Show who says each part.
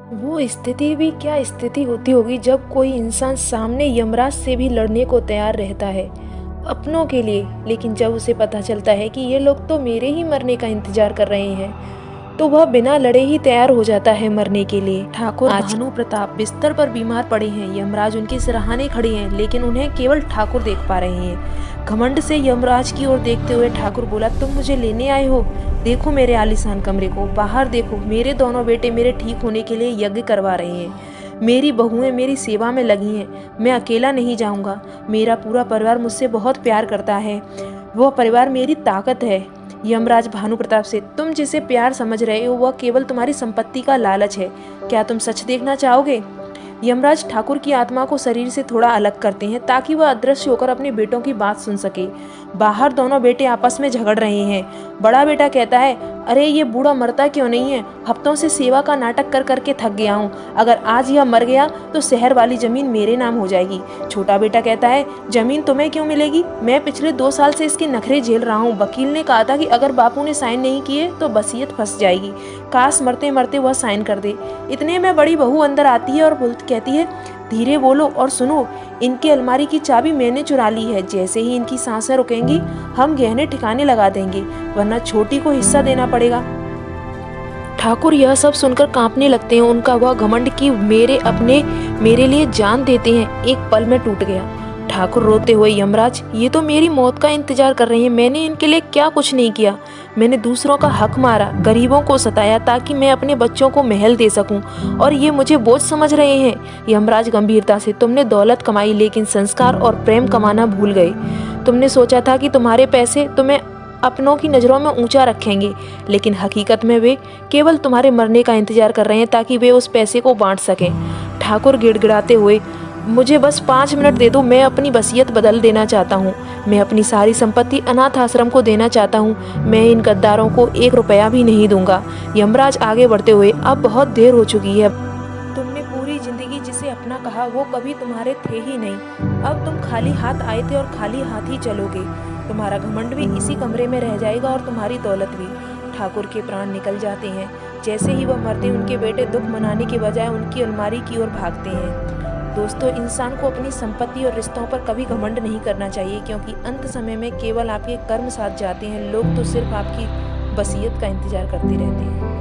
Speaker 1: वो स्थिति भी क्या स्थिति होती होगी जब कोई इंसान सामने यमराज से भी लड़ने को तैयार रहता है अपनों के लिए, लेकिन जब उसे पता चलता है कि ये लोग तो मेरे ही मरने का इंतजार कर रहे हैं तो वह बिना लड़े ही तैयार हो जाता है मरने के लिए। ठाकुर भानु प्रताप बिस्तर पर बीमार पड़े हैं। यमराज उनके सिरहाने खड़े हैं, लेकिन उन्हें केवल ठाकुर देख पा रहे हैं। घमंड से यमराज की ओर देखते हुए ठाकुर बोला, तुम मुझे लेने आए हो? देखो मेरे आलीशान कमरे को, बाहर देखो, मेरे दोनों बेटे मेरे ठीक होने के लिए यज्ञ करवा रहे हैं। मेरी बहुएं मेरी सेवा में लगी हैं। मैं अकेला नहीं जाऊंगा। मेरा पूरा परिवार मुझसे बहुत प्यार करता है। वह परिवार मेरी ताकत है। यमराज भानु प्रताप से, तुम जिसे प्यार समझ रहे हो वह केवल तुम्हारी संपत्ति का लालच है। क्या तुम सच देखना चाहोगे? यमराज ठाकुर की आत्मा को शरीर से थोड़ा अलग करते हैं ताकि वह अदृश्य होकर अपने बेटों की बात सुन सके। बाहर दोनों बेटे आपस में झगड़ रहे हैं। बड़ा बेटा कहता है, अरे ये बूढ़ा मरता क्यों नहीं है? हफ्तों से सेवा का नाटक कर करके थक गया हूँ। अगर आज यह मर गया तो शहर वाली जमीन मेरे नाम हो जाएगी। छोटा बेटा कहता है, जमीन तुम्हें क्यों मिलेगी? मैं पिछले 2 साल से इसके नखरे झेल रहा हूँ। वकील ने कहा था कि अगर बापू ने साइन नहीं किए तो वसीयत फंस जाएगी। काश मरते मरते वह साइन कर दे। इतने में बड़ी बहू अंदर आती है और कहती है, धीरे बोलो और सुनो, इनके अलमारी की चाबी मैंने चुरा ली है। जैसे ही इनकी सांसें रुकेंगी हम गहने ठिकाने लगा देंगे, वरना छोटी को हिस्सा देना पड़ेगा। ठाकुर यह सब सुनकर कांपने लगते हैं। उनका वह घमंड कि मेरे लिए जान देते हैं एक पल में टूट गया। ठाकुर रोते हुए, यमराज ये तो मेरी मौत का इंतजार कर रहे हैं। मैंने इनके लिए क्या कुछ नहीं किया। मैंने दूसरों का हक मारा, गरीबों को सताया ताकि मैं अपने बच्चों को महल दे सकूं, और ये मुझे बोझ समझ रहे हैं। यमराज गंभीरता से, तुमने दौलत कमाई लेकिन संस्कार और प्रेम कमाना भूल गए। तुमने सोचा था कि तुम्हारे पैसे तुम्हें अपनों की नज़रों में ऊंचा रखेंगे, लेकिन हकीकत में वे केवल तुम्हारे मरने का इंतजार कर रहे हैं ताकि वे उस पैसे को बांट सकें। ठाकुर गिड़गिड़ाते हुए, मुझे बस 5 मिनट दे दो, मैं अपनी वसीयत बदल देना चाहता हूँ। मैं अपनी सारी संपत्ति अनाथ आश्रम को देना चाहता हूँ। मैं इन गद्दारों को 1 रुपया भी नहीं दूंगा। यमराज आगे बढ़ते हुए, अब बहुत देर हो चुकी है। तुमने पूरी जिंदगी जिसे अपना कहा वो कभी तुम्हारे थे ही नहीं। अब तुम खाली हाथ आए थे और खाली हाथ ही चलोगे। तुम्हारा घमंड भी इसी कमरे में रह जाएगा और तुम्हारी दौलत भी। ठाकुर के प्राण निकल जाते हैं। जैसे ही वह मरते उनके बेटे दुख मनाने के बजाय उनकी अलमारी की ओर भागते हैं। दोस्तों, इंसान को अपनी संपत्ति और रिश्तों पर कभी घमंड नहीं करना चाहिए, क्योंकि अंत समय में केवल आपके कर्म साथ जाते हैं। लोग तो सिर्फ आपकी वसीयत का इंतजार करते रहते हैं।